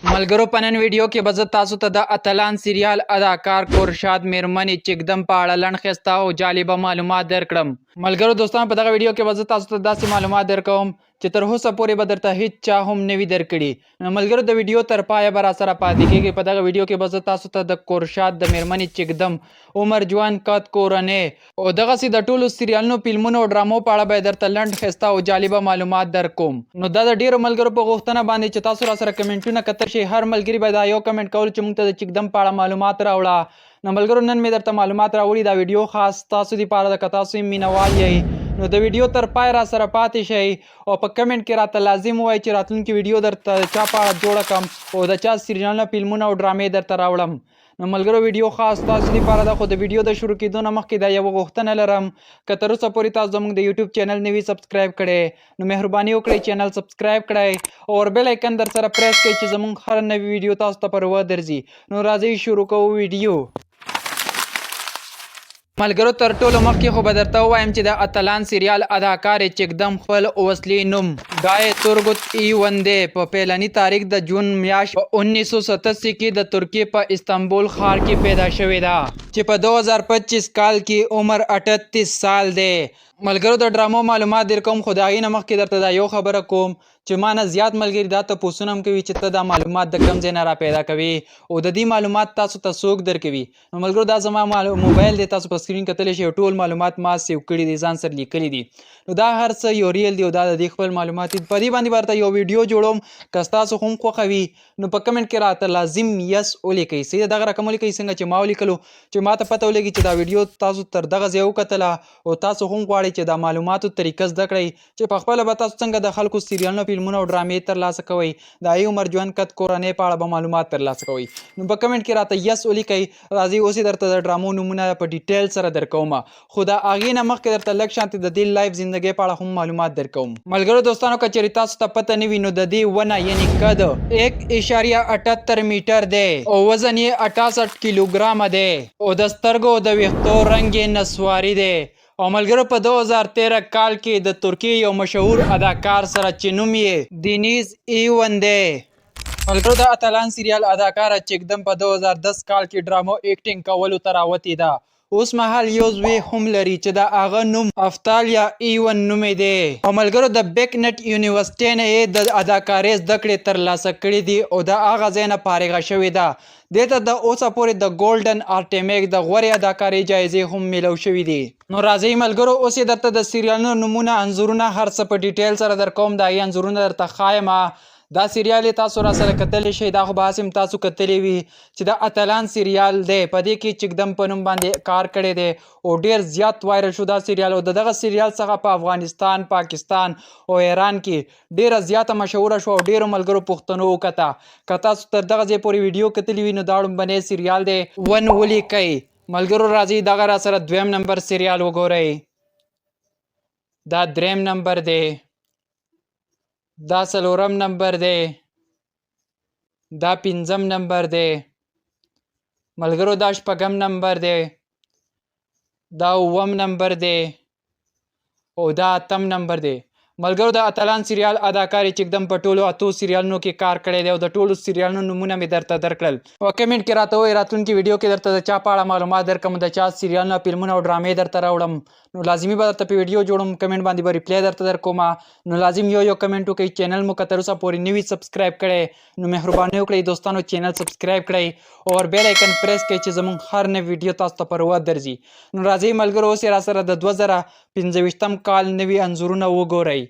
ملګرو په نن ویډیو کې به زه تاسو ته د اتلان سریال اداکار کورشاد میرمنې چکدم په اړه لنډ ښایسته او جالبه معلومات درکړم. ملګرو دوستانو په دغه ویډیو کې به زه تاسو ته داسې معلومات درکوم چې تر اوسه پورې به درته هیڅ چا هم نه وي درکړي. نو ملګرو د ویډیو تر پایه به راسره پاتې کیږئ. په دغه ویډیو کې به زه تاسو ته د کورشاد د میرمنې چکدم عمر جوان قد کورنۍ او دغسې د ټولو سریالونو فلمونو او ډرامو په اړه به درته لنډ ښایسته او جالبه معلومات درکوم. نو دا د ډیرو ملګرو په غوښتنه باندې چې تاسو راسره کمنټونه کتل شي، هر ملګري به دا یو کمنټ کول چې موږ ته د چکدم په اړه معلومات راوړه. نو ملګرو نن مې درته معلومات راوړي. دا ویډیو خاص تاسو دپاره ده. که تاسو یې مینوال یئ نو د ویډیو تر پای راسره پاتې شئ او په کمنټ کې راته لازم ووایئ چې راتلونکي ویډیو درته د چا په اړه جوړه کړم او د چا سریالونه فلمونه او ډرامې درته راوړم. نو ملګرو ویډیو خاص تاسو دپاره ده، خو د ویډیو د شروع کېدو نه مخکې دا یوه غوښتنه لرم. که تر اوسه پورې تاسو زموږ د یوټیوب چینل نه وي سبسکرایب کړی نو مهرباني وکړئ چینل سبسکرایب کړئ او بیل آیکن در سره پریس کړئ چې زموږ هر نوی ویډیو تاسو ته پر ودرځي. نو راځئ شروع کوو ویډیو. ملګرو تر ټولو مخکې خو به درته ووایم چې د اتلان سریال اداکارې چکدم خپل اوسلی نوم ګای تورګوت ایون دی. په پیلنی تاریخ د جون میاشت په 1987 کې د ترکیې په استانبول ښار کې پیدا شوې ده چې په 2025 کال کې عمر 38 سال دی. ملګرو د ډرامو معلومات در کوم، خو د هغې نه مخکې درته دا یو خبره کوم چې ما نه زیات ملګري دا تپوسونه هم کوي چې ته دا معلومات د کوم ځای نه را پیدا کوي او د دې معلومات تاسو ته څوک درکوي. نو ملګرو دا زما موبایل دی، تاسو په سکرین کتلی شئ، ټول معلومات ما سیو کړي دي، ځان سره لیکلي دي. نو دا هر څه یو ریل دی او دا د دې خپل معلومات دي. په دې باندې به درته یو ویډیو جوړوم، که ستاسو هم خوښوي نو په کمنټ کې راته لازم یس ولیکئ. صحیح ده، دغه رقم ولیکئ څنګه چې ما ولیکلو، چې ما ته پته ولګي چې دا ویډیو تاسو تر دغه ځای وکتله او تاسو هم غواړئ چې دا معلوماتو طریقه زده کړئ چې په خپله به تاسو څنګه د خلکو سریالونه فلمونه او ډرامې ترلاسه کوئ. د هغې عمر جوان قد کورنۍ په اړه به معلومات ترلاسه کوئ. نو په کمنټ کې راته یس ولیکئ. راځئ اوس یې درته د ډرامو نومونه په ډیټیل سره درکوم، خو د هغې نه مخکې درته لږ شانتې د دې لایف زندګۍ په اړه هم معلومات درکوم. ملګرو دوستانو که چېرې تاسو ته پته نه وي نو د دې ونه یعنې قد 1.78 میټر دی او وزن یې 68 کیلوګرامه دی او د سترګو د ویښتو رنګ یې نسواري دی. او ملګرو په 2013 کال کې د ترکیې یو مشهور اداکار سره چې نوم یې دینیز ایون دی. ملګرو د اتلان سریال اداکاره چکدم په 2010 کال کې ډرامو ایکټینګ کولو ته راوتې ده. اوس مهال یو زوی هم لري چې د هغه نوم افتالیا ایون نومې دی. او ملګرو د بیک نټ یونیورسټۍ نه یې د اداکارۍ زده کړې ترلاسه کړي دي او د هغه ځای نه فارغه شوې ده. دې ته د اوسه پورې د ګولډن آرټمیک د غورې اداکارۍ جایزې هم میلو شوي دي. نو راځئ ملګرو اوس یې درته د سریالونو نومونه، انځورونه، هر څه په ډیټیل سره درکوم. د هغې انځورونه درته ښایم. دا سریال یې تاسو را سره کتلی شئ. دا خو به هسې هم تاسو کتلی وي چې د اتلان سریال دی. په دې کې چکدم په نوم باندې کار کړی دی او ډېر زیات وایرل شو دا سریال. او د دغه سریال څخه په افغانستان، پاکستان او ایران کې ډېره زیاته مشهوره شوه او ډېرو ملګرو پوښتنو وکته. که تاسو تر دغه ځای پورې ویډیو کتلی وي نو دا لومبنی سریال دی، ون ولیکئ. ملګرو راځئ دغه را سره دویم نمبر سریال وګورئ. دا دریم نمبر دی، دا څلورم نمبر دی، دا پنځم نمبر دی. ملګرو دا شپږم نمبر دی، دا اووم نمبر دی او دا اتم نمبر دی. ملګرو د اتلان سریال اداکارې چکدم په ټولو اتو سریالونو کې کار کړی دی او د ټولو سریالونو نومونه مې درته درکړل. او کمنټ کې راته ووایئ راتلونکي ویډیو کې درته د چا په اړه معلومات درکړم، د چا سریالونه، فلمونه او ډرامې درته راوړم. نو لازمي به درته په ویډیو جوړم، کمنټ باندې به ریپلی درته درکوم. نو لازم یو کمنټ وکړئ. چینل مو که تر اوسه پورې نه وي سبسکرایب کړی نو مهرباني وکړئ دوستانو چینل سبسکرایب کړئ او بیل آیکن پریس کړئ چې زموږ هر نوی ویډیو تاسو ته پر ودرځي. نو راځئ ملګرو اوس یې را سره د 2025 کال نوي انځورونه وګورئ.